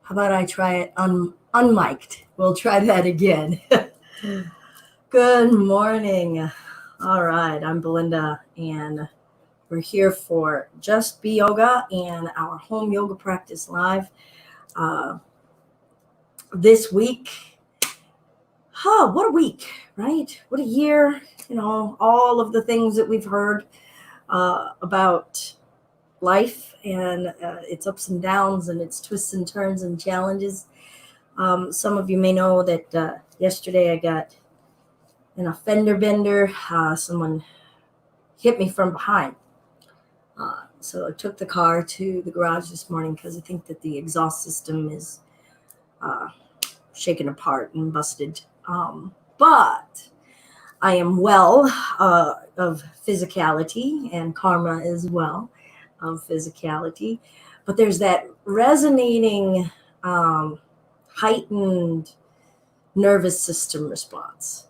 How about I try it unmiked? We'll try that again. Good morning. All right, I'm Belinda, and we're here for Just Be Yoga and our home yoga practice live this week. What a week, right? What a year. All of the things that we've heard about life and its ups and downs and its twists and turns and challenges. Some of you may know that yesterday I got in a fender bender. Someone hit me from behind. So I took the car to the garage this morning because I think that the exhaust system is shaken apart and busted. But I am well of physicality, and karma as well of physicality. But there's that resonating, heightened nervous system response.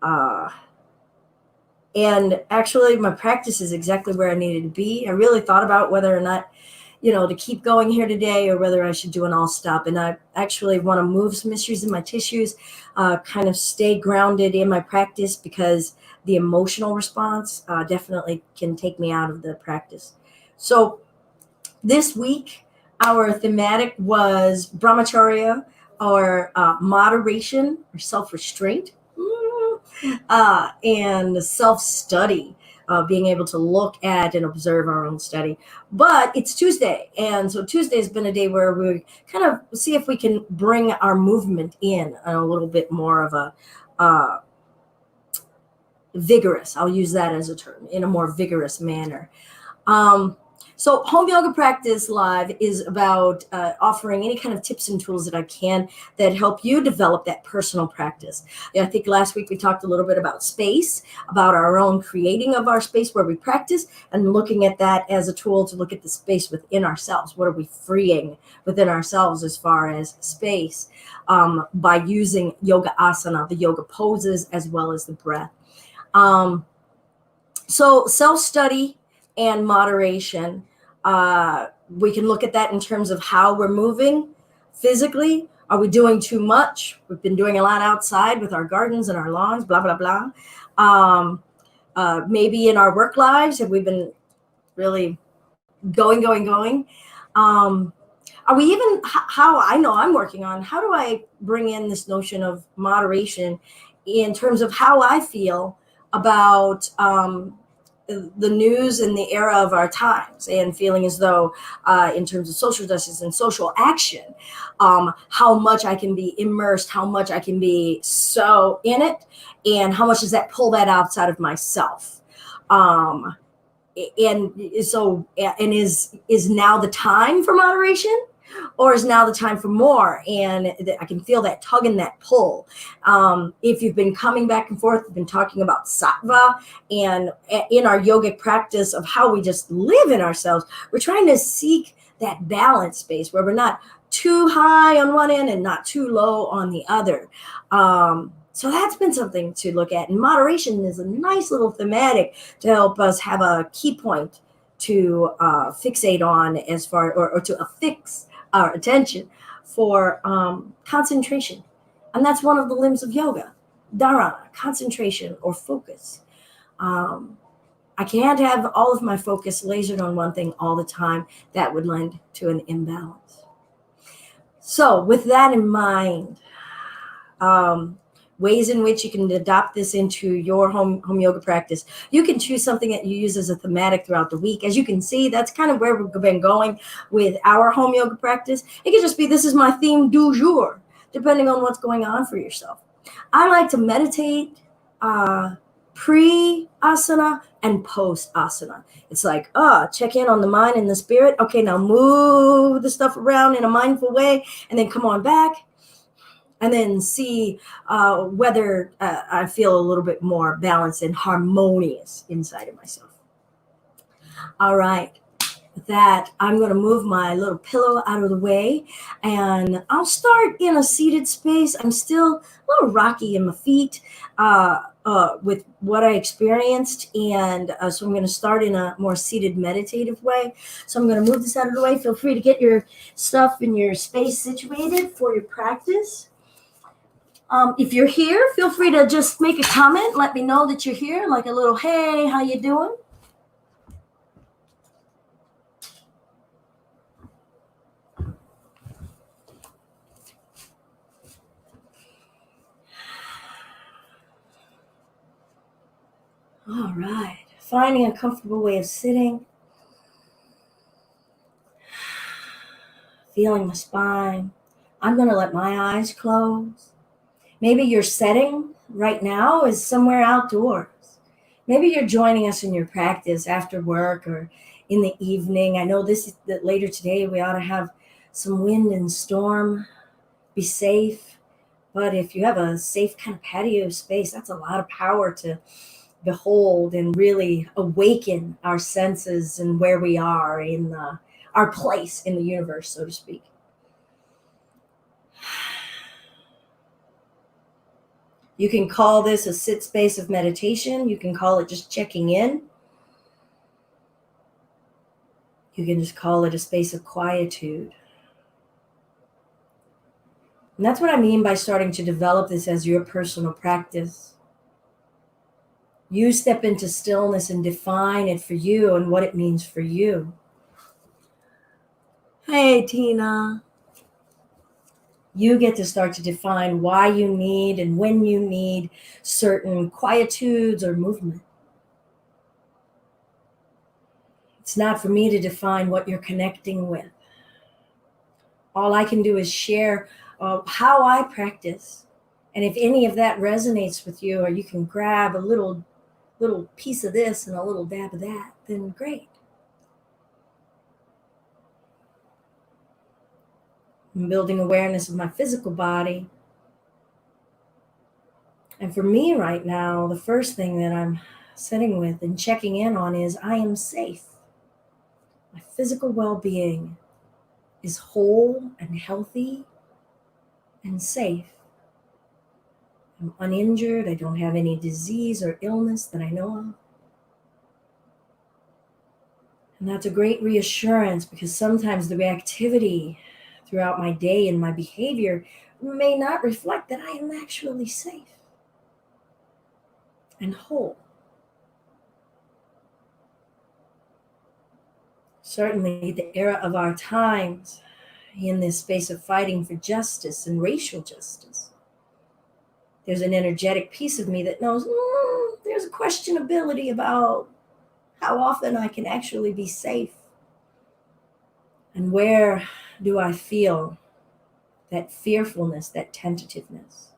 And actually, my practice is exactly where I needed to be. I really thought about whether or not, to keep going here today or whether I should do an all stop. And I actually want to move some issues in my tissues, kind of stay grounded in my practice, because the emotional response definitely can take me out of the practice. So this week, our thematic was brahmacharya, or moderation, or self-restraint, and self-study, being able to look at and observe our own study. But it's Tuesday, and so Tuesday has been a day where we kind of see if we can bring our movement in a little bit more of a vigorous, I'll use that as a term, in a more vigorous manner. So home yoga practice live is about offering any kind of tips and tools that I can that help you develop that personal practice. I think last week we talked a little bit about space, about our own creating of our space where we practice, and looking at that as a tool to look at the space within ourselves. What are we freeing within ourselves as far as space, by using yoga asana, the yoga poses, as well as the breath. So self-study and moderation, we can look at that in terms of how we're moving physically. Are we doing too much? We've been doing a lot outside with our gardens and our lawns, blah, blah, blah. Maybe in our work lives, have we been really going? Are we even, how I know I'm working on, how do I bring in this notion of moderation in terms of how I feel about the news and the era of our times, and feeling as though in terms of social justice and social action, how much I can be immersed, how much I can be so in it, and how much does that pull that outside of myself. And is now the time for moderation, or is now the time for more? And I can feel that tug and that pull. If you've been coming back and forth, we've been talking about sattva, and in our yogic practice of how we just live in ourselves, we're trying to seek that balance space where we're not too high on one end and not too low on the other. So that's been something to look at. And moderation is a nice little thematic to help us have a key point to fixate on, as far, or to affix our attention for concentration. And that's one of the limbs of yoga, dharana, concentration or focus. I can't have all of my focus lasered on one thing all the time. That would lend to an imbalance. So with that in mind, ways in which you can adopt this into your home yoga practice. You can choose something that you use as a thematic throughout the week. As you can see, that's kind of where we've been going with our home yoga practice. It can just be, this is my theme du jour, depending on what's going on for yourself. I like to meditate pre-asana and post-asana. It's like, check in on the mind and the spirit. Okay, now move the stuff around in a mindful way, and then come on back. And then see whether I feel a little bit more balanced and harmonious inside of myself. All right. With that, I'm going to move my little pillow out of the way, and I'll start in a seated space. I'm still a little rocky in my feet. with what I experienced. And so I'm going to start in a more seated meditative way. So I'm going to move this out of the way. Feel free to get your stuff in your space situated for your practice. If you're here, feel free to just make a comment. Let me know that you're here, like a little, hey, how you doing? All right. Finding a comfortable way of sitting. Feeling the spine. I'm going to let my eyes close. Maybe your setting right now is somewhere outdoors. Maybe you're joining us in your practice after work or in the evening. I know this is that later today we ought to have some wind and storm. Be safe. But if you have a safe kind of patio space, that's a lot of power to behold and really awaken our senses and where we are in our place in the universe, so to speak. You can call this a sit space of meditation. You can call it just checking in. You can just call it a space of quietude. And that's what I mean by starting to develop this as your personal practice. You step into stillness and define it for you and what it means for you. Hey, Tina. You get to start to define why you need and when you need certain quietudes or movement. It's not for me to define what you're connecting with. All I can do is share how I practice. And if any of that resonates with you, or you can grab a little piece of this and a little dab of that, then great. I'm building awareness of my physical body. And for me right now, the first thing that I'm sitting with and checking in on is I am safe. My physical well-being is whole and healthy and safe. I'm uninjured. I don't have any disease or illness that I know of. And that's a great reassurance, because sometimes the reactivity throughout my day and my behavior may not reflect that I am actually safe and whole. Certainly the era of our times, in this space of fighting for justice and racial justice, there's an energetic piece of me that knows there's a questionability about how often I can actually be safe. And where do I feel that fearfulness, that tentativeness?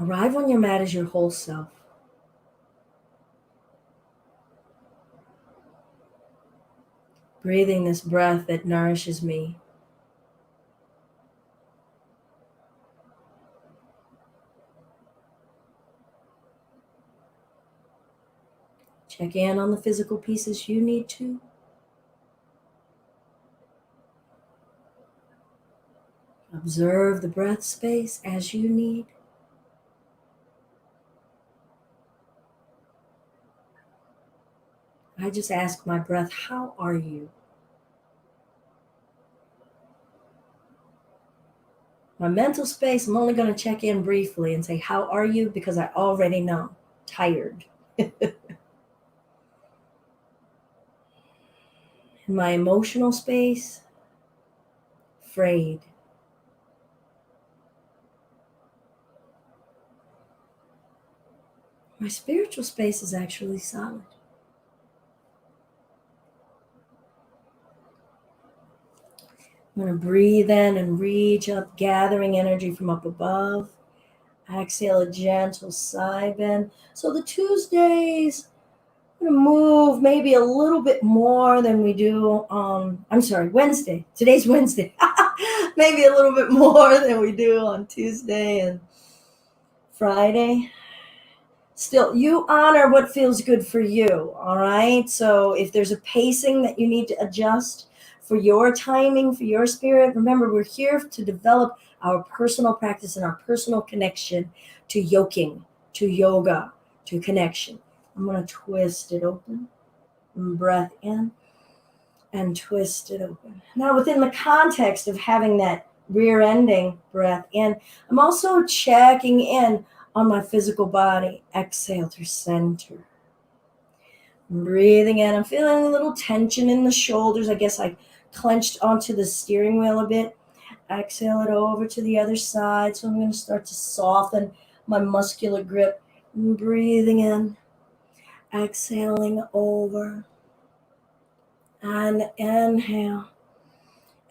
Arrive on your mat as your whole self. Breathing this breath that nourishes me. Check in on the physical pieces you need to. Observe the breath space as you need. I just ask my breath, how are you? My mental space, I'm only going to check in briefly and say, how are you? Because I already know. Tired. In my emotional space, afraid. My spiritual space is actually solid. I'm going to breathe in and reach up, gathering energy from up above. Exhale a gentle side bend. So the Tuesdays, I'm going to move maybe a little bit more than we do on, Wednesday. Today's Wednesday. Maybe a little bit more than we do on Tuesday and Friday. Still, you honor what feels good for you, all right? So if there's a pacing that you need to adjust, for your timing, for your spirit. Remember, we're here to develop our personal practice and our personal connection to yoking, to yoga, to connection. I'm going to twist it open. Breath in and twist it open. Now, within the context of having that rear ending breath in, I'm also checking in on my physical body. Exhale through center. Breathing in. I'm feeling a little tension in the shoulders. I guess I clenched onto the steering wheel a bit. Exhale it over to the other side. So I'm going to start to soften my muscular grip. Breathing in. Exhaling over. And inhale.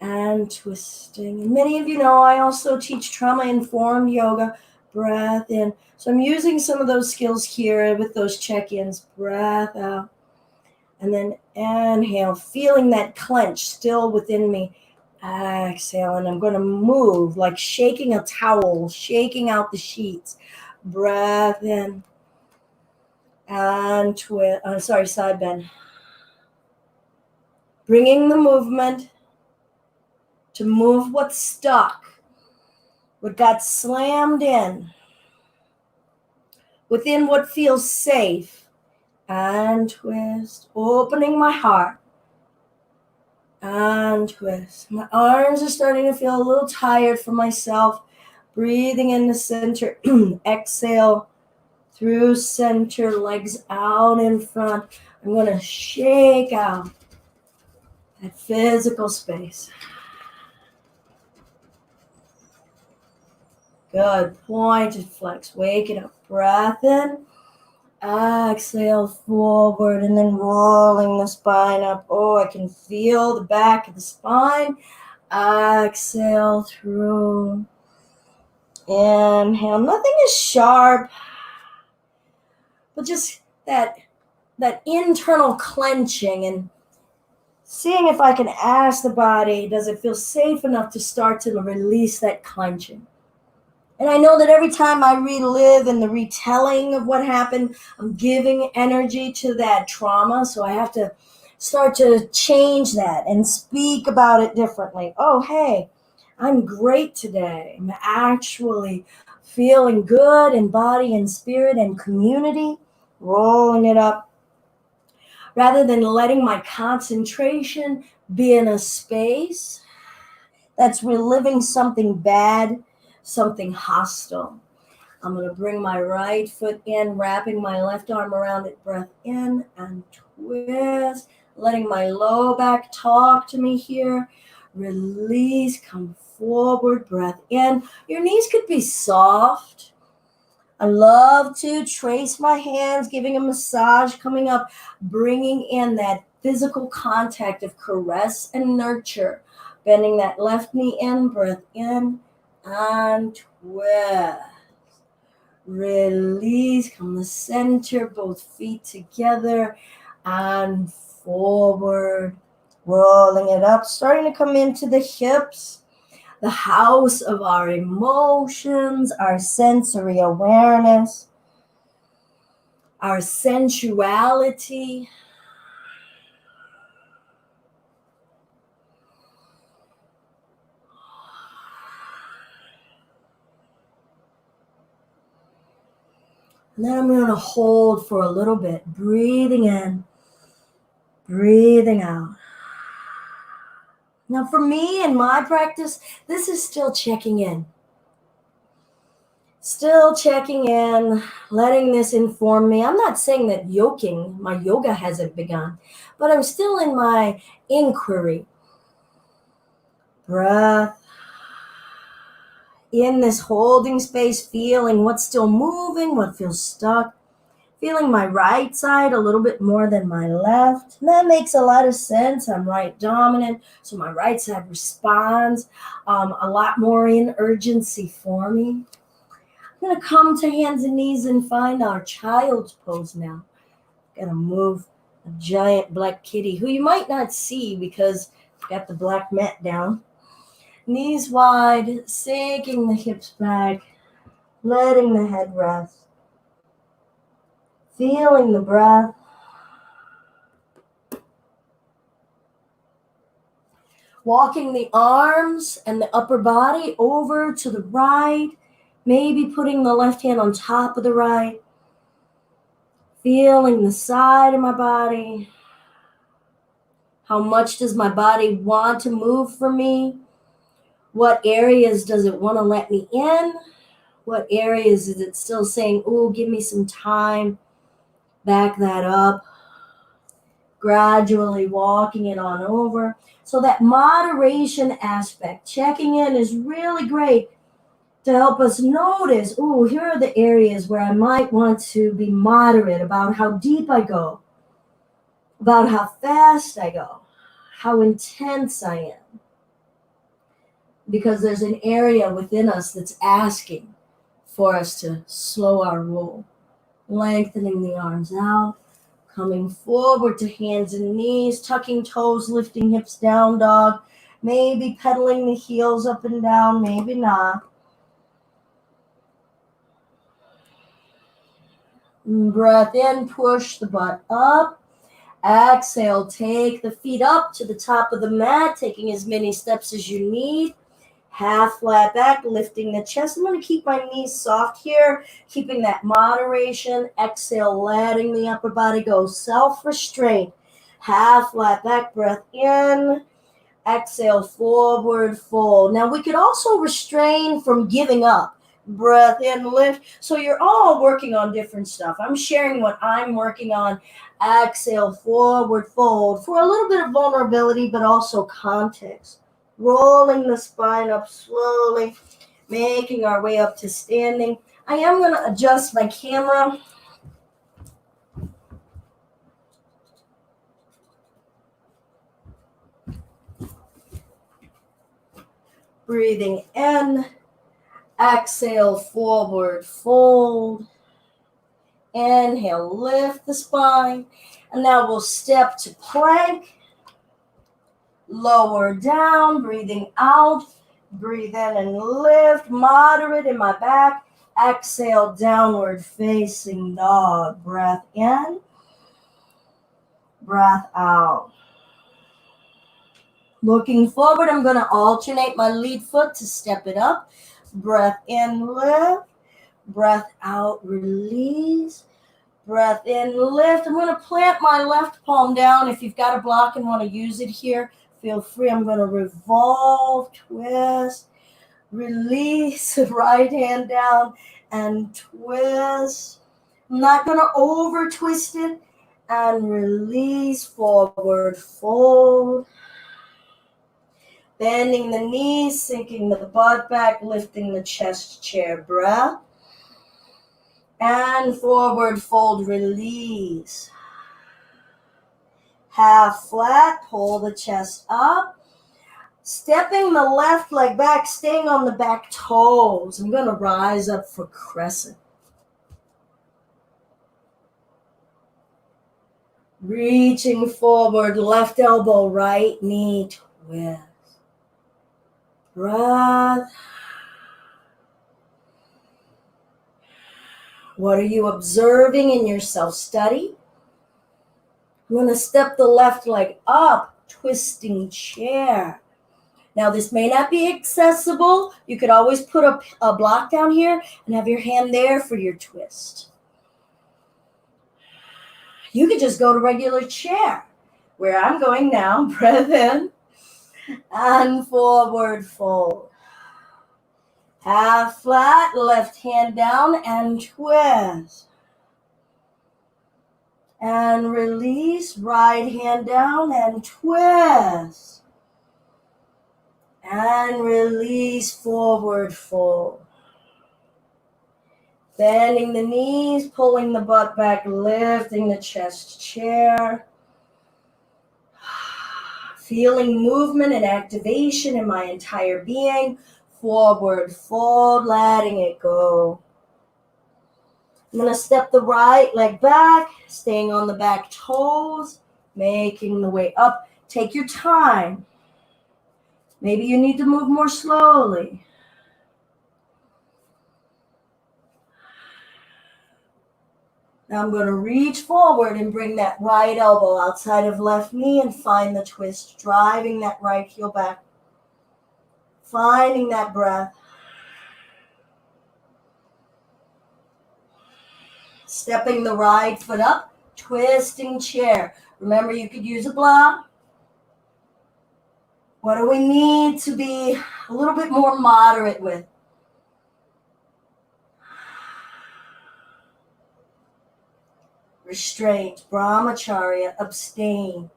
And twisting. And many of you know I also teach trauma-informed yoga. Breath in. So I'm using some of those skills here with those check-ins. Breath out. And then inhale, feeling that clench still within me. Exhale, and I'm going to move like shaking a towel, shaking out the sheets. Breath in. And twist. Side bend. Bringing the movement to move what's stuck, what got slammed in, within what feels safe. And twist, opening my heart. And twist. My arms are starting to feel a little tired for myself. Breathing in the center. Exhale through center, legs out in front. I'm going to shake out that physical space. Good. Pointed flex. Wake it up. Breath in. Exhale forward and then rolling the spine up. Oh, I can feel the back of the spine. Exhale through. Inhale. Nothing is sharp, but just that internal clenching and seeing if I can ask the body, does it feel safe enough to start to release that clenching? And I know that every time I relive in the retelling of what happened, I'm giving energy to that trauma. So I have to start to change that and speak about it differently. Oh, hey, I'm great today. I'm actually feeling good in body and spirit and community, rolling it up. Rather than letting my concentration be in a space that's reliving something bad, something hostile. I'm going to bring my right foot in, wrapping my left arm around it. Breath in and twist. Letting my low back talk to me here. Release, come forward, breath in. Your knees could be soft. I love to trace my hands, giving a massage, coming up, bringing in that physical contact of caress and nurture. Bending that left knee in, breath in. And twist. Release. Come to center. Both feet together. And forward. Rolling it up. Starting to come into the hips. The house of our emotions. Our sensory awareness. Our sensuality. And then I'm going to hold for a little bit, breathing in, breathing out. Now for me in my practice, this is still checking in. Still checking in, letting this inform me. I'm not saying that my yoga hasn't begun, but I'm still in my inquiry. Breath. In this holding space, feeling what's still moving, what feels stuck. Feeling my right side a little bit more than my left. And that makes a lot of sense. I'm right dominant, so my right side responds a lot more in urgency for me. I'm going to come to hands and knees and find our child's pose now. Going to move a giant black kitty, who you might not see because I've got the black mat down. Knees wide, sinking the hips back, letting the head rest. Feeling the breath. Walking the arms and the upper body over to the right, maybe putting the left hand on top of the right, feeling the side of my body. How much does my body want to move for me? What areas does it want to let me in? What areas is it still saying, oh, give me some time? Back that up. Gradually walking it on over. So that moderation aspect, checking in, is really great to help us notice, oh, here are the areas where I might want to be moderate about how deep I go, about how fast I go, how intense I am. Because there's an area within us that's asking for us to slow our roll. Lengthening the arms out, coming forward to hands and knees, tucking toes, lifting hips down dog, maybe pedaling the heels up and down, maybe not. Breath in, push the butt up. Exhale, take the feet up to the top of the mat, taking as many steps as you need. Half flat back, lifting the chest. I'm going to keep my knees soft here, keeping that moderation. Exhale, letting the upper body go. Self-restraint. Half flat back, breath in. Exhale, forward fold. Now we could also restrain from giving up. Breath in, lift. So you're all working on different stuff. I'm sharing what I'm working on. Exhale, forward fold for a little bit of vulnerability, but also context. Rolling the spine up slowly, making our way up to standing. I am going to adjust my camera. Breathing in. Exhale, forward fold. Inhale, lift the spine. And now we'll step to plank. Lower down, breathing out. Breathe in and lift, moderate in my back. Exhale, downward facing dog. Breath in, breath out. Looking forward, I'm going to alternate my lead foot to step it up. Breath in, lift. Breath out, release. Breath in, lift. I'm going to plant my left palm down. If you've got a block and want to use it here, feel free. I'm going to revolve, twist, release, right hand down, and twist. I'm not going to over twist it, and release, forward fold. Bending the knees, sinking the butt back, lifting the chest chair. Breath. And forward fold, release. Half flat, pull the chest up. Stepping the left leg back, staying on the back toes. I'm going to rise up for crescent. Reaching forward, left elbow, right knee, twist. Breath. What are you observing in your self-study? I'm going to step the left leg up, twisting chair. Now, this may not be accessible. You could always put a block down here and have your hand there for your twist. You could just go to regular chair, where I'm going now. Breath in and forward fold. Half flat, left hand down and twist. And release, right hand down and twist. And release, forward fold. Bending the knees, pulling the butt back, lifting the chest chair. Feeling movement and activation in my entire being. Forward fold, letting it go. I'm going to step the right leg back, staying on the back toes, making the way up. Take your time. Maybe you need to move more slowly. Now I'm going to reach forward and bring that right elbow outside of left knee and find the twist, driving that right heel back. Finding that breath. Stepping the right foot up, twisting chair. Remember, you could use a block. What do we need to be a little bit more moderate with? Restraint, brahmacharya, abstain.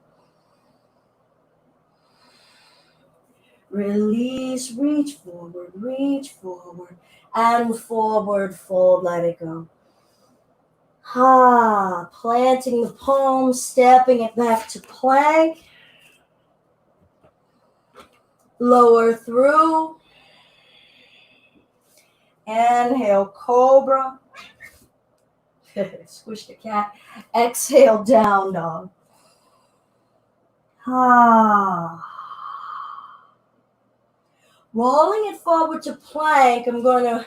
Release, reach forward, and forward fold, let it go. Planting the palms, stepping it back to plank. Lower through. Inhale, cobra. Squish the cat. Exhale, down dog. Rolling it forward to plank, I'm going to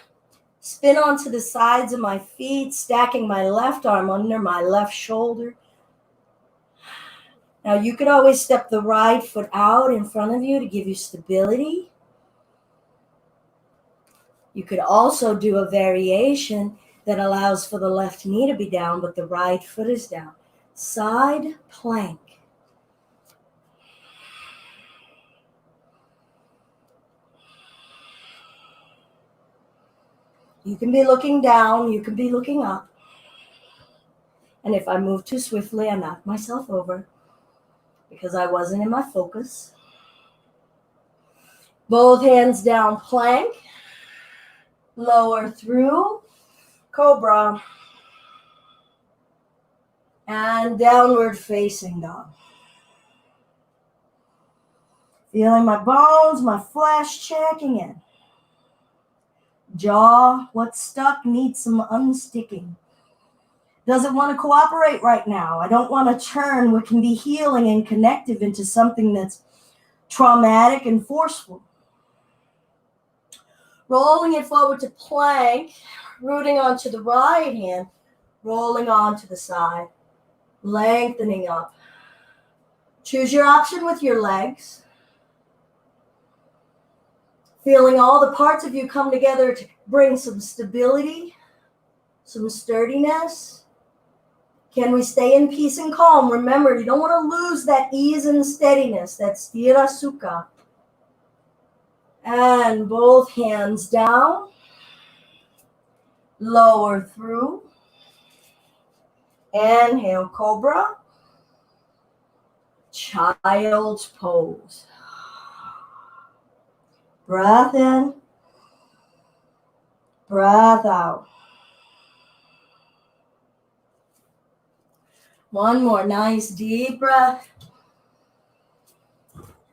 spin onto the sides of my feet, stacking my left arm under my left shoulder. Now you could always step the right foot out in front of you to give you stability. You could also do a variation that allows for the left knee to be down, but the right foot is down. Side plank. You can be looking down, you can be looking up. And if I move too swiftly, I knock myself over because I wasn't in my focus. Both hands down, plank. Lower through, cobra. And downward facing dog. Feeling my bones, my flesh checking in. Jaw, what's stuck needs some unsticking. Doesn't want to cooperate right now. I don't want to turn what can be healing and connective into something that's traumatic and forceful. Rolling it forward to plank, rooting onto the right hand, rolling onto the side, lengthening up. Choose your option with your legs. Feeling all the parts of you come together to bring some stability, some sturdiness. Can we stay in peace and calm? Remember, you don't want to lose that ease and steadiness. That's sthira sukha. And both hands down. Lower through. Inhale, cobra. Child's pose. Breath in, breath out. One more nice deep breath.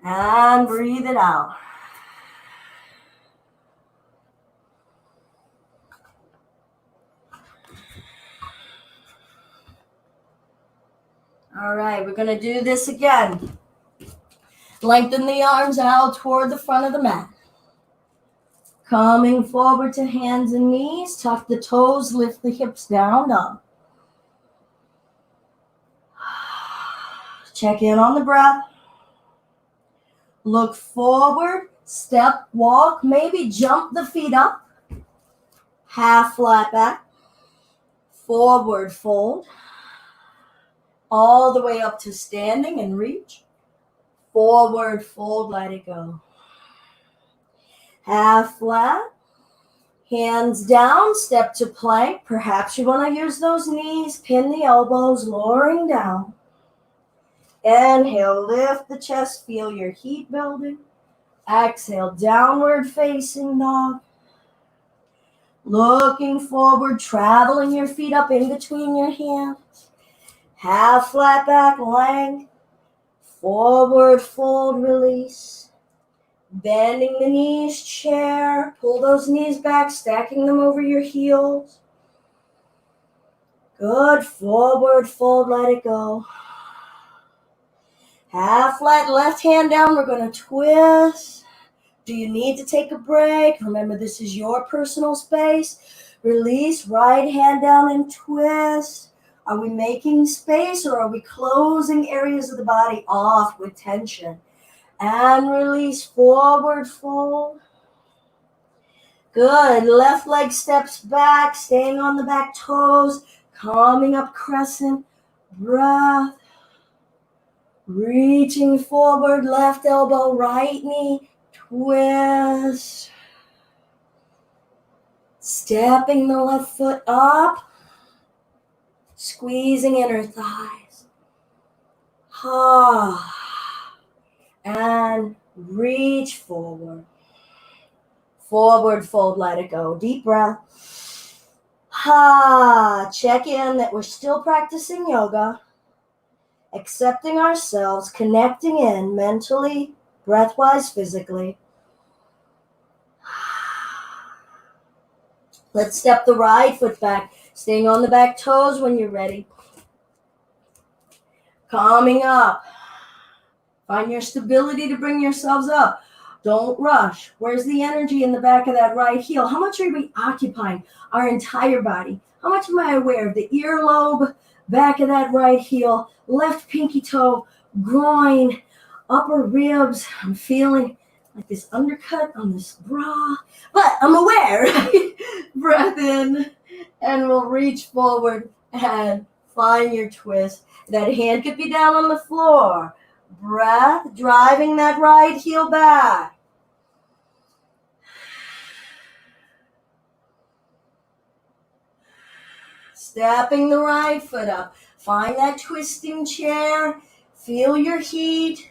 And breathe it out. All right, we're going to do this again. Lengthen the arms out toward the front of the mat. Coming forward to hands and knees. Tuck the toes, lift the hips down, up. Check in on the breath. Look forward, step, walk, maybe jump the feet up. Half flat back. Forward fold. All the way up to standing and reach. Forward fold, let it go. Half flat. Hands down, step to plank. Perhaps you want to use those knees, pin the elbows, lowering down. Inhale, lift the chest, feel your heat building. Exhale, downward facing dog. Looking forward, traveling your feet up in between your hands. Half flat back, length. Forward fold, release. Bending the knees, chair. Pull those knees back, stacking them over your heels. Good. Forward fold, let it go. Half flat, left hand down. We're going to twist. Do you need to take a break? Remember, this is your personal space. Release, right hand down and twist. Are we making space or are we closing areas of the body off with tension? And release, forward fold. Good. Left leg steps back, staying on the back toes, coming up crescent. Breath. Reaching forward, left elbow, right knee, twist. Stepping the left foot up, squeezing inner thighs. And reach forward. Forward fold, let it go. Deep breath. Check in that we're still practicing yoga. Accepting ourselves, connecting in mentally, breath-wise, physically. Let's step the right foot back, staying on the back toes when you're ready. Coming up. Find your stability to bring yourselves up. Don't rush. Where's the energy in the back of that right heel? How much are we occupying our entire body? How much am I aware of the earlobe, back of that right heel, left pinky toe, groin, upper ribs? I'm feeling like this undercut on this bra, but I'm aware. Breath in, and we'll reach forward and find your twist. That hand could be down on the floor. Breath, driving that right heel back. Stepping the right foot up. Find that twisting chair. Feel your heat.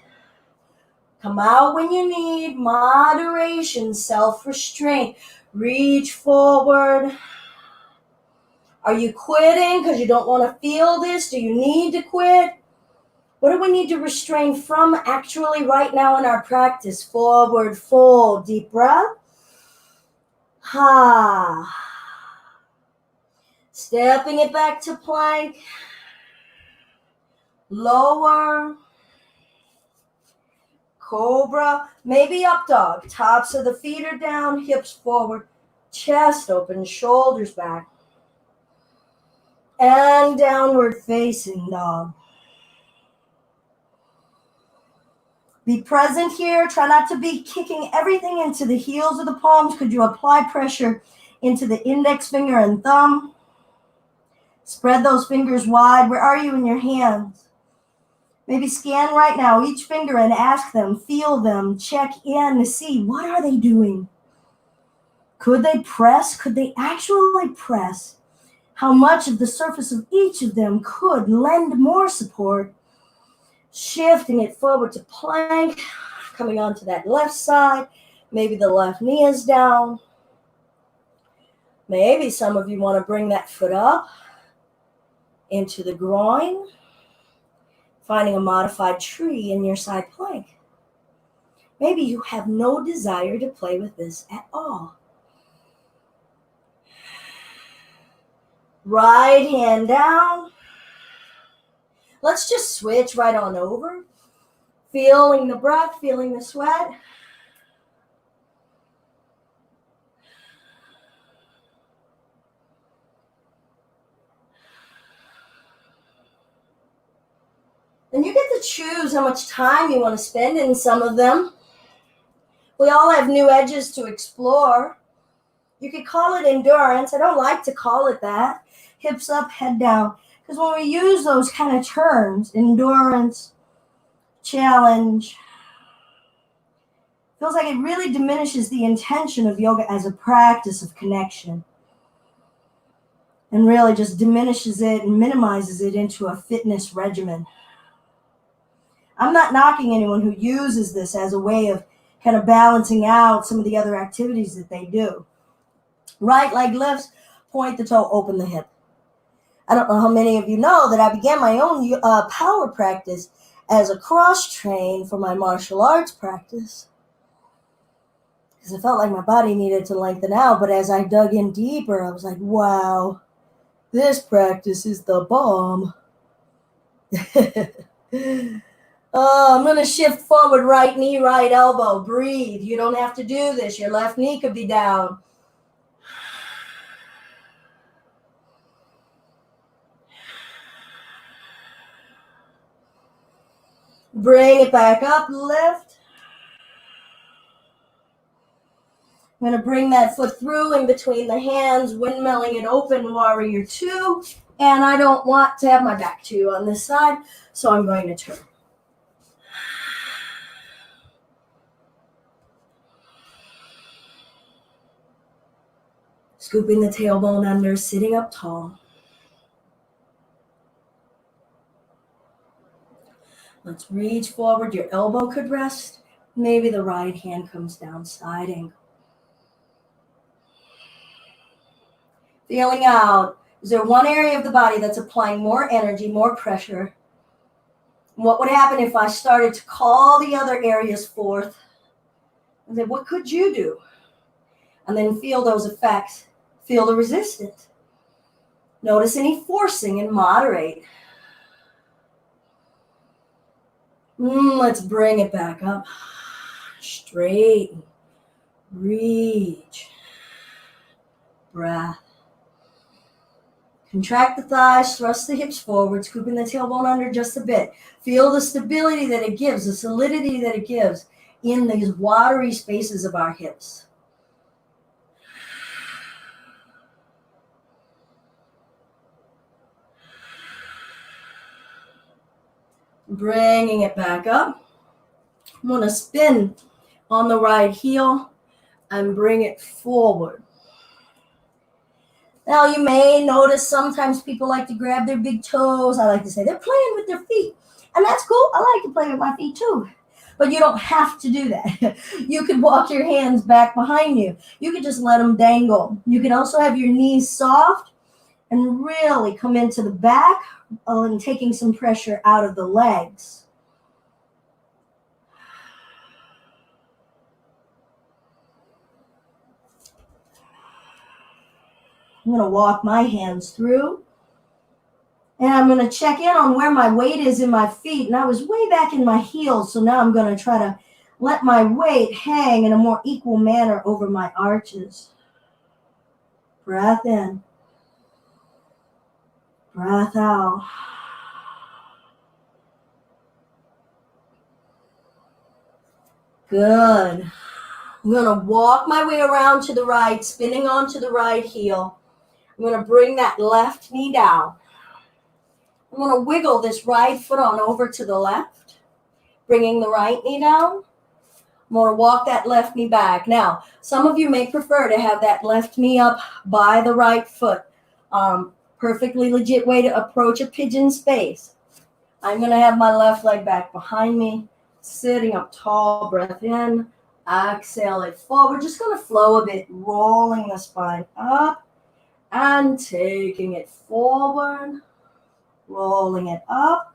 Come out when you need. Moderation, self-restraint. Reach forward. Are you quitting because you don't want to feel this? Do you need to quit? What do we need to restrain from actually right now in our practice? Forward fold. Deep breath. Stepping it back to plank. Lower. Cobra. Maybe up dog. Tops of the feet are down. Hips forward. Chest open. Shoulders back. And downward facing dog. Be present here. Try not to be kicking everything into the heels of the palms. Could you apply pressure into the index finger and thumb? Spread those fingers wide. Where are you in your hands? Maybe scan right now each finger and ask them, feel them, check in to see what are they doing. Could they press? Could they actually press? How much of the surface of each of them could lend more support? Shifting it forward to plank, coming onto that left side. Maybe the left knee is down. Maybe some of you want to bring that foot up into the groin, finding a modified tree in your side plank. Maybe you have no desire to play with this at all. Right hand down. Let's just switch right on over. Feeling the breath, feeling the sweat. And you get to choose how much time you want to spend in some of them. We all have new edges to explore. You could call it endurance. I don't like to call it that. Hips up, head down. Because when we use those kind of terms, endurance, challenge, feels like it really diminishes the intention of yoga as a practice of connection. And really just diminishes it and minimizes it into a fitness regimen. I'm not knocking anyone who uses this as a way of kind of balancing out some of the other activities that they do. Right leg lifts, point the toe, open the hip. I don't know how many of you know that I began my own power practice as a cross-train for my martial arts practice. Because I felt like my body needed to lengthen out, but as I dug in deeper, I was like, wow, this practice is the bomb. I'm going to shift forward, right knee, right elbow. Breathe. You don't have to do this. Your left knee could be down. Bring it back up, lift. I'm going to bring that foot through in between the hands, windmilling it open, warrior two. And I don't want to have my back to you on this side, so I'm going to turn. Scooping the tailbone under, sitting up tall. Let's reach forward. Your elbow could rest. Maybe the right hand comes down, side angle. Feeling out. Is there one area of the body that's applying more energy, more pressure? What would happen if I started to call the other areas forth? And then what could you do? And then feel those effects. Feel the resistance. Notice any forcing and moderate. Let's bring it back up. Straighten. Reach. Breath. Contract the thighs, thrust the hips forward, scooping the tailbone under just a bit. Feel the stability that it gives, the solidity that it gives in these watery spaces of our hips. Bringing it back up. I'm going to spin on the right heel and bring it forward. Now, you may notice sometimes people like to grab their big toes. I like to say they're playing with their feet. And that's cool. I like to play with my feet too. But you don't have to do that. You could walk your hands back behind you. You could just let them dangle. You can also have your knees soft and really come into the back and taking some pressure out of the legs. I'm going to walk my hands through. And I'm going to check in on where my weight is in my feet. And I was way back in my heels. So now I'm going to try to let my weight hang in a more equal manner over my arches. Breath in. Breath out. Good. I'm going to walk my way around to the right, spinning onto the right heel. I'm going to bring that left knee down. I'm going to wiggle this right foot on over to the left, bringing the right knee down. I'm going to walk that left knee back. Now, some of you may prefer to have that left knee up by the right foot. Perfectly legit way to approach a pigeon space. I'm going to have my left leg back behind me, sitting up tall, breath in, exhale it forward. Just going to flow a bit, rolling the spine up and taking it forward, rolling it up.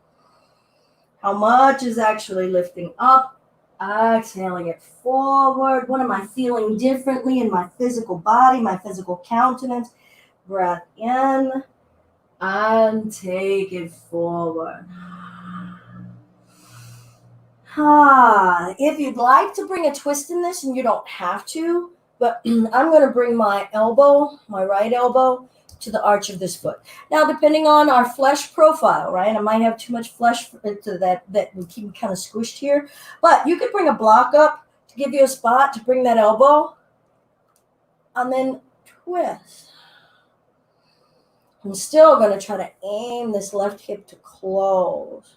How much is actually lifting up? Exhaling it forward. What am I feeling differently in my physical body, my physical countenance? Breath in and take it forward. If you'd like to bring a twist in this, and you don't have to, but I'm going to bring my elbow, my right elbow, to the arch of this foot. Now, depending on our flesh profile, right? I might have too much flesh that would keep me kind of squished here. But you could bring a block up to give you a spot to bring that elbow. And then twist. I'm still going to try to aim this left hip to close.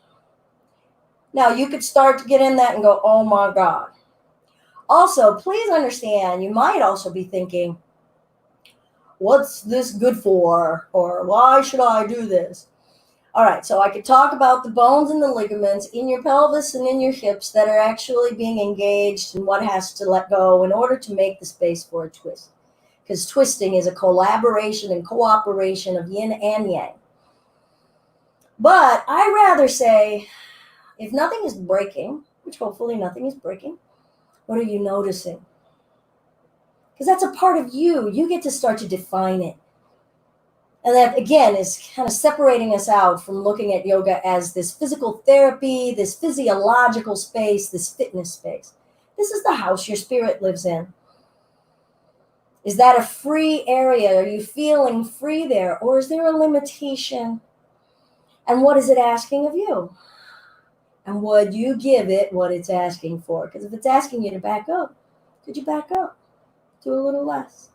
Now, you could start to get in that and go, oh my God. Also, please understand, you might also be thinking, what's this good for? Or why should I do this? All right, so I could talk about the bones and the ligaments in your pelvis and in your hips that are actually being engaged and what has to let go in order to make the space for a twist. Because twisting is a collaboration and cooperation of yin and yang. But I rather say, if nothing is breaking, which hopefully nothing is breaking, what are you noticing? Because that's a part of you. You get to start to define it. And that, again, is kind of separating us out from looking at yoga as this physical therapy, this physiological space, this fitness space. This is the house your spirit lives in. Is that a free area? Are you feeling free there? Or is there a limitation? And what is it asking of you? And would you give it what it's asking for? Because if it's asking you to back up, could you back up? Do a little less.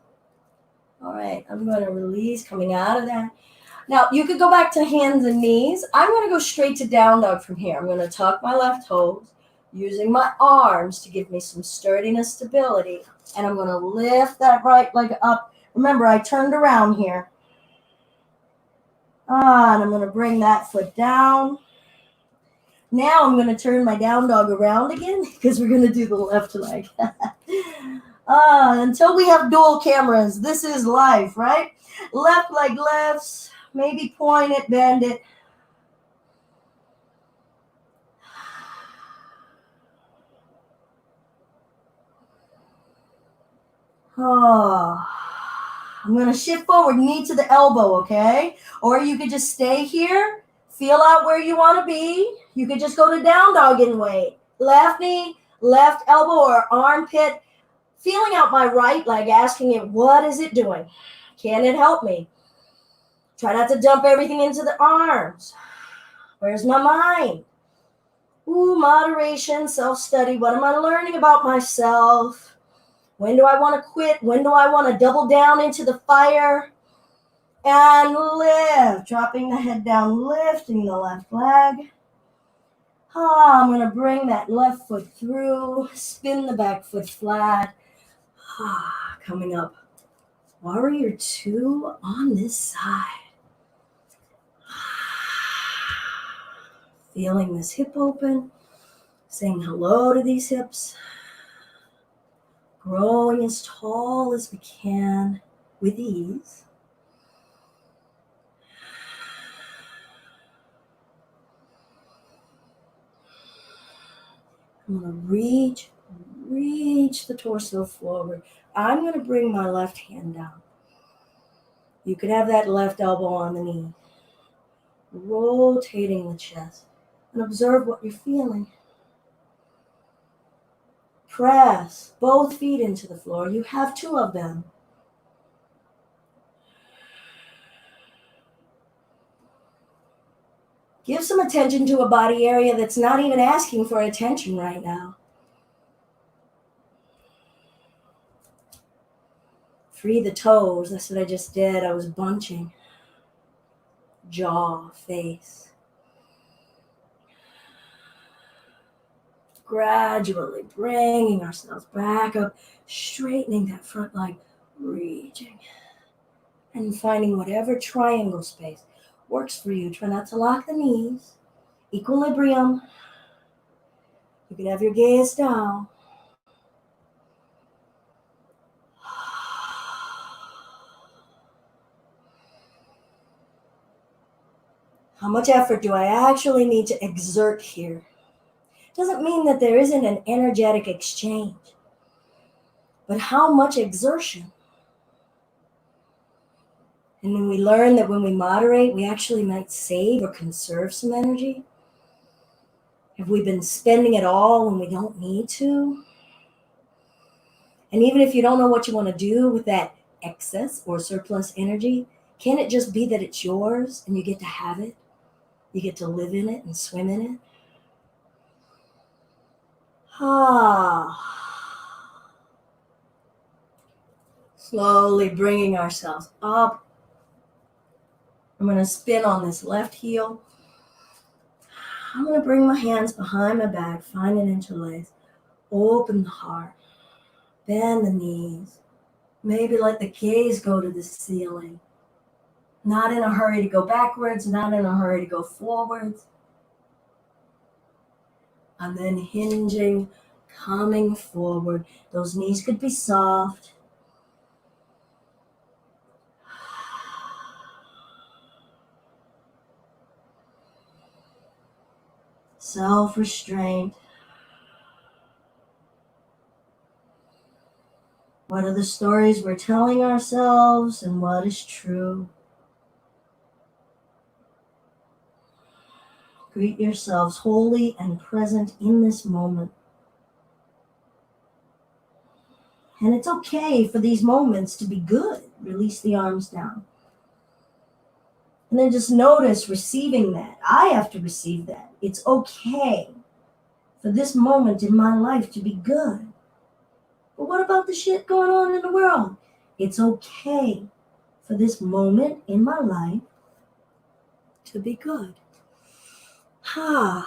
All right, I'm going to release coming out of that. Now, you could go back to hands and knees. I'm going to go straight to down dog from here. I'm going to tuck my left toes, using my arms to give me some sturdiness, stability. And I'm going to lift that right leg up. Remember, I turned around here. And I'm going to bring that foot down. Now I'm going to turn my down dog around again because we're going to do the left leg. Until we have dual cameras, this is life, right? Left leg lifts. Maybe point it, bend it. Oh, I'm going to shift forward, knee to the elbow, okay? Or you could just stay here, feel out where you want to be. You could just go to down dog and wait. Left knee, left elbow or armpit. Feeling out my right leg, asking it, what is it doing? Can it help me? Try not to dump everything into the arms. Where's my mind? Ooh, moderation, self-study. What am I learning about myself? When do I want to quit? When do I want to double down into the fire? And lift, dropping the head down, lifting the left leg. I'm going to bring that left foot through, spin the back foot flat. Coming up, warrior 2 on this side. Feeling this hip open, saying hello to these hips. Growing as tall as we can with ease. I'm going to reach the torso forward. I'm going to bring my left hand down. You could have that left elbow on the knee. Rotating the chest. And observe what you're feeling. Press both feet into the floor. You have 2 of them. Give some attention to a body area that's not even asking for attention right now. Free the toes. That's what I just did. I was bunching. Jaw, face. Gradually bringing ourselves back up, straightening that front leg, reaching, and finding whatever triangle space works for you. Try not to lock the knees. Equilibrium. You can have your gaze down. How much effort do I actually need to exert here? Doesn't mean that there isn't an energetic exchange, but how much exertion? And then we learn that when we moderate, we actually might save or conserve some energy. Have we been spending it all when we don't need to? And even if you don't know what you want to do with that excess or surplus energy, can it just be that it's yours and you get to have it? You get to live in it and swim in it? Slowly bringing ourselves up. I'm going to spin on this left heel. I'm going to bring my hands behind my back, find an interlace. Open the heart. Bend the knees. Maybe let the gaze go to the ceiling. Not in a hurry to go backwards, not in a hurry to go forwards. And then hinging, coming forward. Those knees could be soft. Self-restraint. What are the stories we're telling ourselves and what is true? Greet yourselves wholly and present in this moment. And it's okay for these moments to be good. Release the arms down. And then just notice receiving that. I have to receive that. It's okay for this moment in my life to be good. But what about the shit going on in the world? It's okay for this moment in my life to be good. So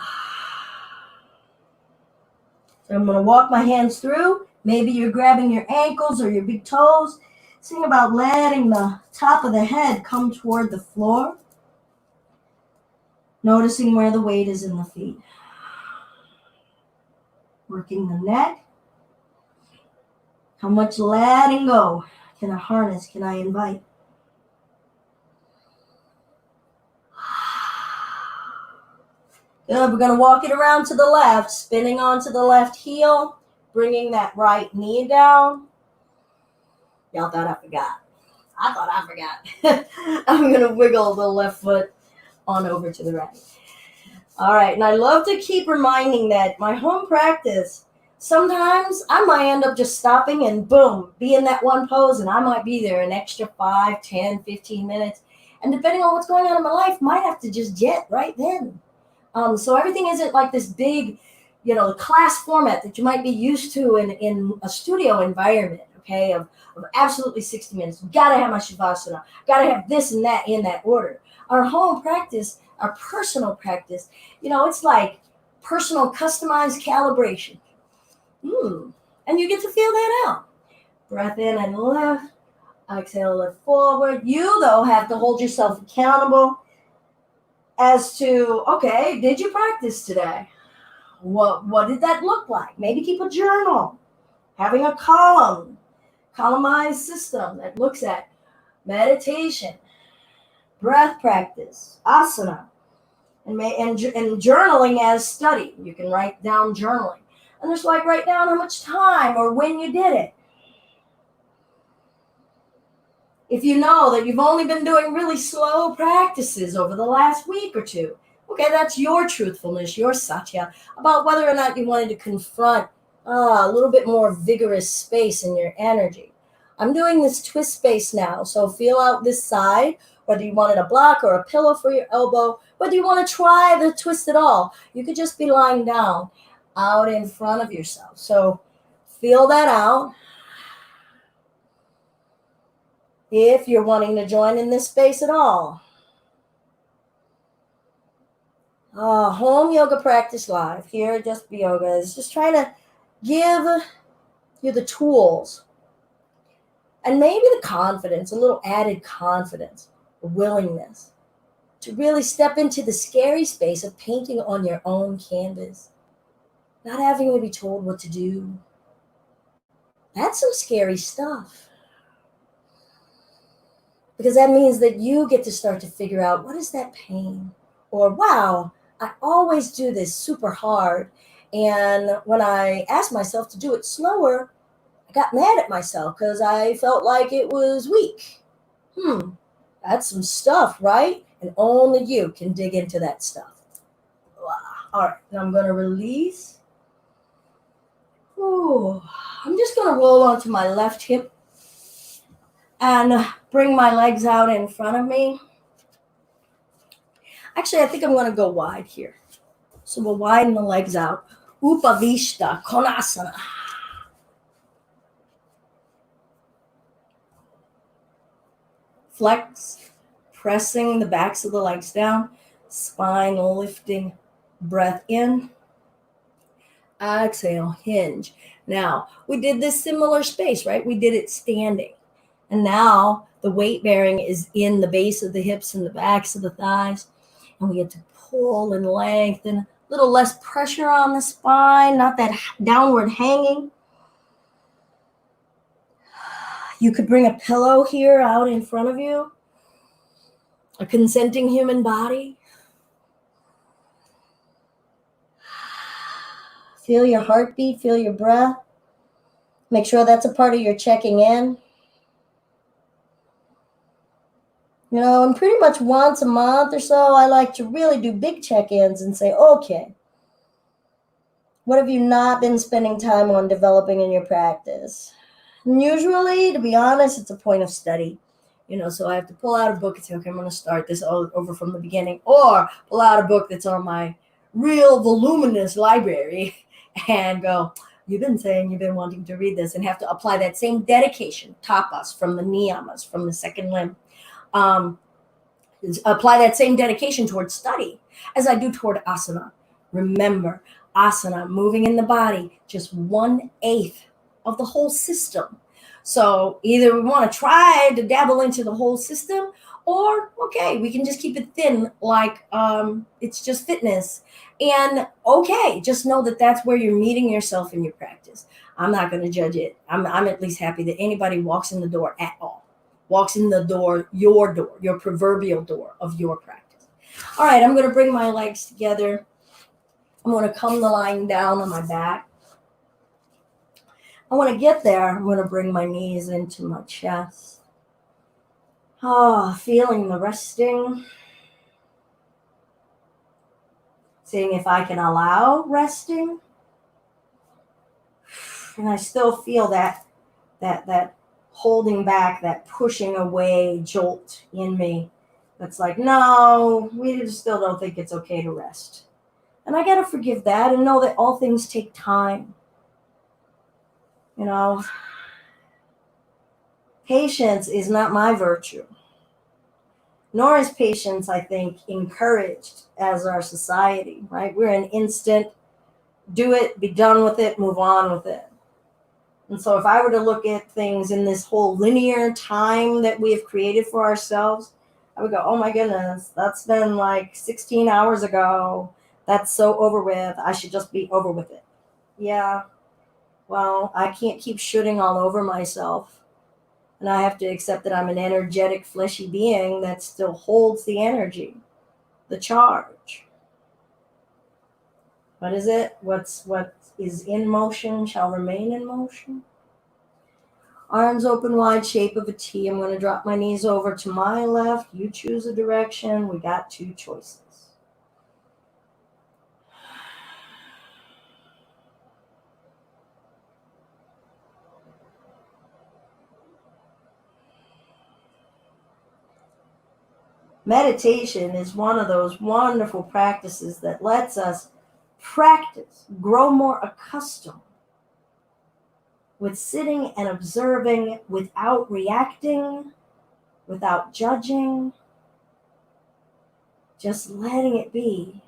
I'm going to walk my hands through. Maybe you're grabbing your ankles or your big toes. Think about letting the top of the head come toward the floor. Noticing where the weight is in the feet. Working the neck. How much letting go can I harness? Can I invite? Good. We're going to walk it around to the left, spinning onto the left heel, bringing that right knee down. Y'all thought I forgot. I thought I forgot. I'm going to wiggle the left foot on over to the right. All right. And I love to keep reminding that my home practice, sometimes I might end up just stopping and boom, be in that one pose, and I might be there an extra 5, 10, 15 minutes. And depending on what's going on in my life, might have to just jet right then. So everything isn't like this big, class format that you might be used to in a studio environment, okay, of absolutely 60 minutes. Got to have my Shavasana. Got to have this and that in that order. Our home practice, our personal practice, it's like personal customized calibration. And you get to feel that out. Breath in and left. Exhale, lift forward. You, though, have to hold yourself accountable as to, okay, did you practice today? What did that look like? Maybe keep a journal. Having a columnized system that looks at meditation, breath practice, asana, and journaling as study. You can write down journaling. And just write down how much time or when you did it. If you know that you've only been doing really slow practices over the last week or two, okay, that's your truthfulness, your satya, about whether or not you wanted to confront a little bit more vigorous space in your energy. I'm doing this twist space now, so feel out this side, whether you wanted a block or a pillow for your elbow, whether you want to try the twist at all. You could just be lying down out in front of yourself. So feel that out. If you're wanting to join in this space at all. Home yoga practice live here at Just Be Yoga is just trying to give you the tools and maybe the confidence, a little added confidence, a willingness to really step into the scary space of painting on your own canvas, not having to be told what to do. That's some scary stuff. Because that means that you get to start to figure out, what is that pain? Or, wow, I always do this super hard. And when I asked myself to do it slower, I got mad at myself because I felt like it was weak. That's some stuff, right? And only you can dig into that stuff. All right, now I'm going to release. I'm just going to roll onto my left hip and bring my legs out in front of me. Actually, I think I'm going to go wide here. So we'll widen the legs out. Upavishta Konasana. Flex, pressing the backs of the legs down. Spine lifting. Breath in. Exhale, hinge. Now, we did this similar space, right? We did it standing. And now the weight bearing is in the base of the hips and the backs of the thighs. And we get to pull and lengthen. A little less pressure on the spine, not that downward hanging. You could bring a pillow here out in front of you. A consenting human body. Feel your heartbeat, feel your breath. Make sure that's a part of your checking in. And pretty much once a month or so, I like to really do big check-ins and say, okay, what have you not been spending time on developing in your practice? And usually, to be honest, it's a point of study. So I have to pull out a book and say, okay, I'm going to start this all over from the beginning, or pull out a book that's on my real voluminous library and go, You've been saying you've been wanting to read this, and have to apply that same dedication, tapas from the niyamas, from the second limb. Um, Apply that same dedication towards study as I do toward asana. Remember, asana, moving in the body, just 1/8 of the whole system. So either we want to try to dabble into the whole system, or okay, we can just keep it thin, like it's just fitness. And okay, just know that that's where you're meeting yourself in your practice. I'm not going to judge it. I'm at least happy that anybody walks in the door at all. Walks in the door, your proverbial door of your practice. All right, I'm going to bring my legs together. I'm going to come the line down on my back. I want to get there. I'm going to bring my knees into my chest. Feeling the resting. Seeing if I can allow resting. And I still feel that holding back, that pushing away jolt in me. That's like, no, we just still don't think it's okay to rest. And I got to forgive that and know that all things take time. You know, patience is not my virtue. Nor is patience, I think, encouraged as our society, right? We're an instant, do it, be done with it, move on with it. And so if I were to look at things in this whole linear time that we have created for ourselves, I would go, oh my goodness, that's been like 16 hours ago. That's so over with. I should just be over with it. Yeah, well, I can't keep shooting all over myself. And I have to accept that I'm an energetic, fleshy being that still holds the energy, the charge. What is it? What is in motion shall remain in motion. Arms open wide, shape of a T. I'm going to drop my knees over to my left. You choose a direction. We got two choices. Meditation is one of those wonderful practices that lets us practice, grow more accustomed with sitting and observing without reacting, without judging, just letting it be.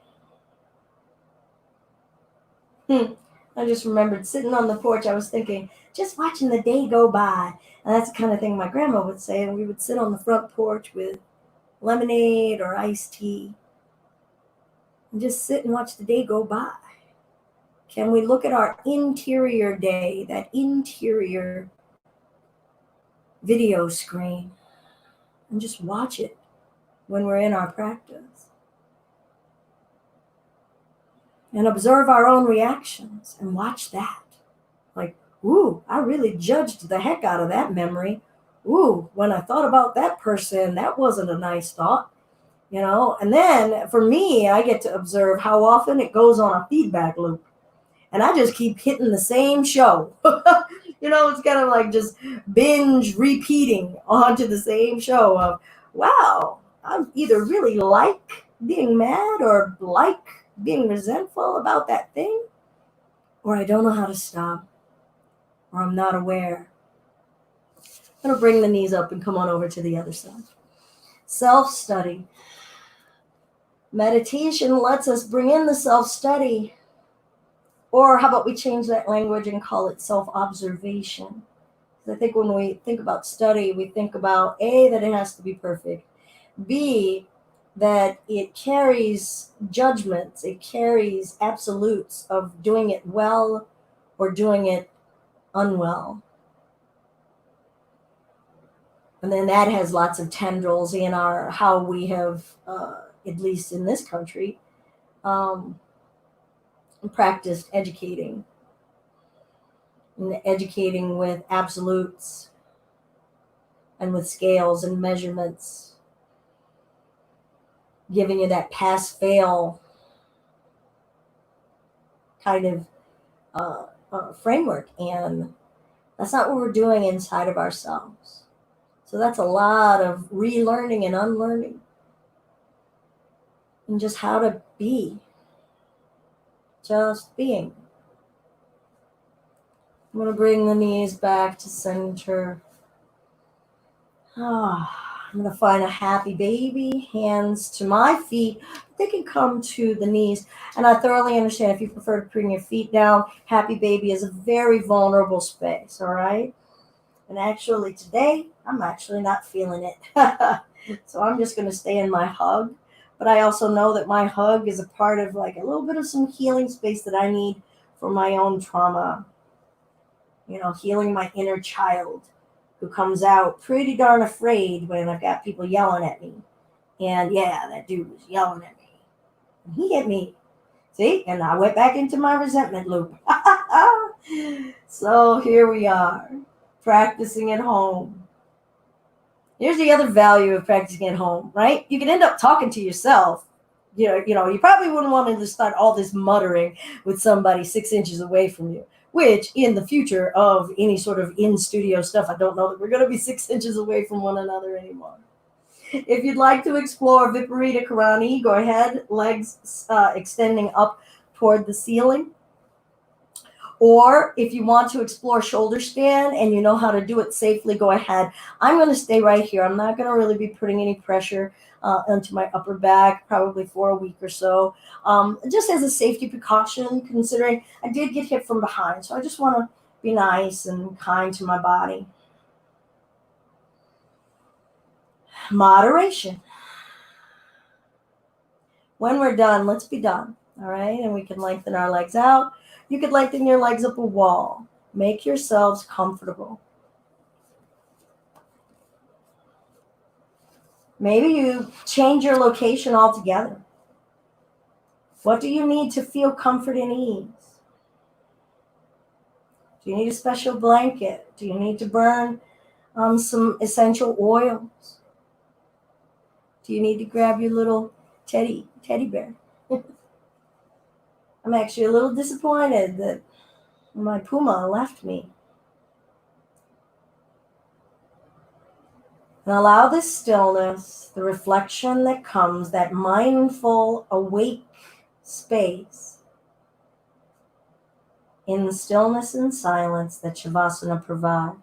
I just remembered sitting on the porch, I was thinking, just watching the day go by. And that's the kind of thing my grandma would say. And we would sit on the front porch with lemonade or iced tea and just sit and watch the day go by. Can we look at our interior day, that interior video screen, and just watch it when we're in our practice? And observe our own reactions and watch that. Like, ooh, I really judged the heck out of that memory. Ooh, when I thought about that person, that wasn't a nice thought. You know, and then for me, I get to observe how often it goes on a feedback loop. And I just keep hitting the same show. You know, it's kind of like just binge repeating onto the same show of, wow, I either really like being mad or like being resentful about that thing, or I don't know how to stop, or I'm not aware. I'm going to bring the knees up and come on over to the other side. Self-study. Meditation lets us bring in the self-study. Or how about we change that language and call it self-observation? Because I think when we think about study, we think about A, that it has to be perfect. B, that it carries judgments. It carries absolutes of doing it well or doing it unwell. And then that has lots of tendrils in our how we have, at least in this country, practiced educating. And educating with absolutes and with scales and measurements, giving you that pass-fail kind of framework. And that's not what we're doing inside of ourselves. So that's a lot of relearning and unlearning. And just how to be. Just being. I'm going to bring the knees back to center. I'm going to find a happy baby, hands to my feet. They can come to the knees. And I thoroughly understand if you prefer to bring your feet down, happy baby is a very vulnerable space, all right? And actually today, I'm actually not feeling it. So I'm just going to stay in my hug. But I also know that my hug is a part of like a little bit of some healing space that I need for my own trauma. You know, healing my inner child who comes out pretty darn afraid when I've got people yelling at me. And yeah, that dude was yelling at me. And he hit me. See? And I went back into my resentment loop. So here we are, practicing at home. Here's the other value of practicing at home, right? You can end up talking to yourself. You probably wouldn't want to start all this muttering with somebody 6 inches away from you, which in the future of any sort of in-studio stuff, I don't know that we're going to be 6 inches away from one another anymore. If you'd like to explore Viparita Karani, go ahead, legs extending up toward the ceiling. Or if you want to explore shoulder stand and you know how to do it safely, go ahead. I'm going to stay right here. I'm not going to really be putting any pressure into my upper back, probably for a week or so. Just as a safety precaution, considering I did get hit from behind. So I just want to be nice and kind to my body. Moderation. When we're done, let's be done. All right. And we can lengthen our legs out. You could lengthen your legs up a wall. Make yourselves comfortable. Maybe you change your location altogether. What do you need to feel comfort and ease? Do you need a special blanket? Do you need to burn some essential oils? Do you need to grab your little teddy bear? I'm actually a little disappointed that my puma left me. And allow this stillness, the reflection that comes, that mindful, awake space in the stillness and silence that Shavasana provides.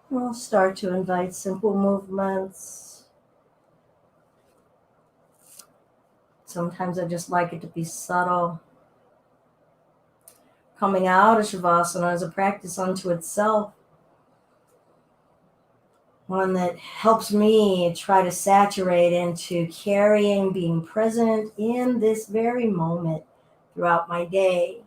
We'll start to invite simple movements. Sometimes I just like it to be subtle. Coming out of Shavasana is a practice unto itself. One that helps me try to saturate into carrying, being present in this very moment throughout my day.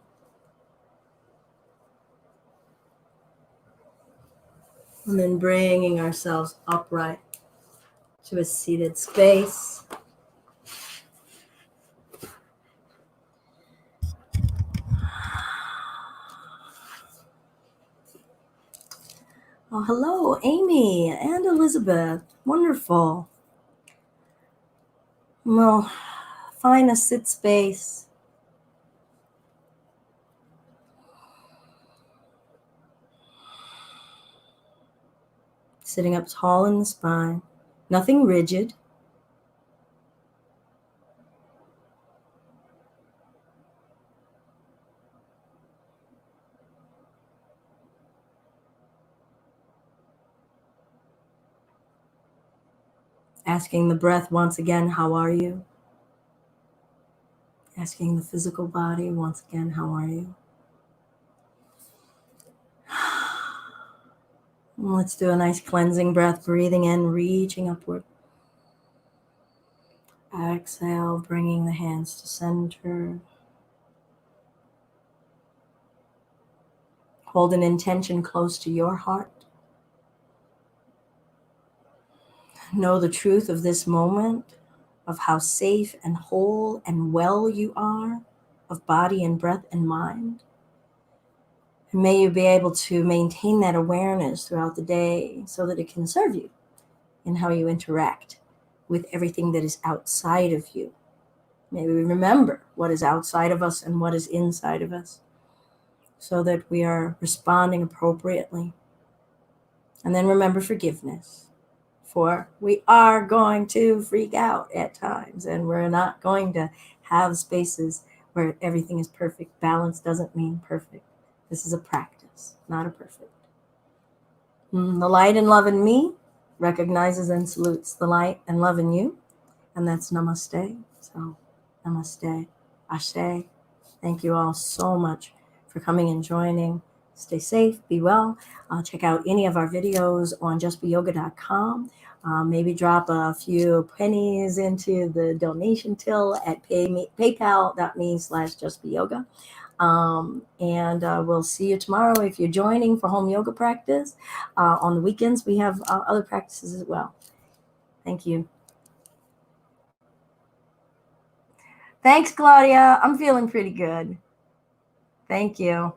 And then bringing ourselves upright to a seated space. Oh, hello, Amy and Elizabeth. Wonderful. Well, find a sit space. Sitting up tall in the spine. Nothing rigid. Asking the breath once again, how are you? Asking the physical body once again, how are you? Let's do a nice cleansing breath, breathing in, reaching upward. Exhale, bringing the hands to center. Hold an intention close to your heart. Know the truth of this moment, of how safe and whole and well you are, of body and breath and mind. And may you be able to maintain that awareness throughout the day so that it can serve you in how you interact with everything that is outside of you. May we remember what is outside of us and what is inside of us so that we are responding appropriately. And then remember forgiveness. For we are going to freak out at times, and we're not going to have spaces where everything is perfect. Balance doesn't mean perfect. This is a practice, not a perfect. The light and love in me recognizes and salutes the light and love in you, and that's namaste. So namaste, ashe. Thank you all so much for coming and joining. Stay safe, be well. Check out any of our videos on justbeyoga.com. Maybe drop a few pennies into the donation till at paypal.me/justbeyoga. And we'll see you tomorrow if you're joining for home yoga practice. On the weekends, we have other practices as well. Thank you. Thanks, Claudia. I'm feeling pretty good. Thank you.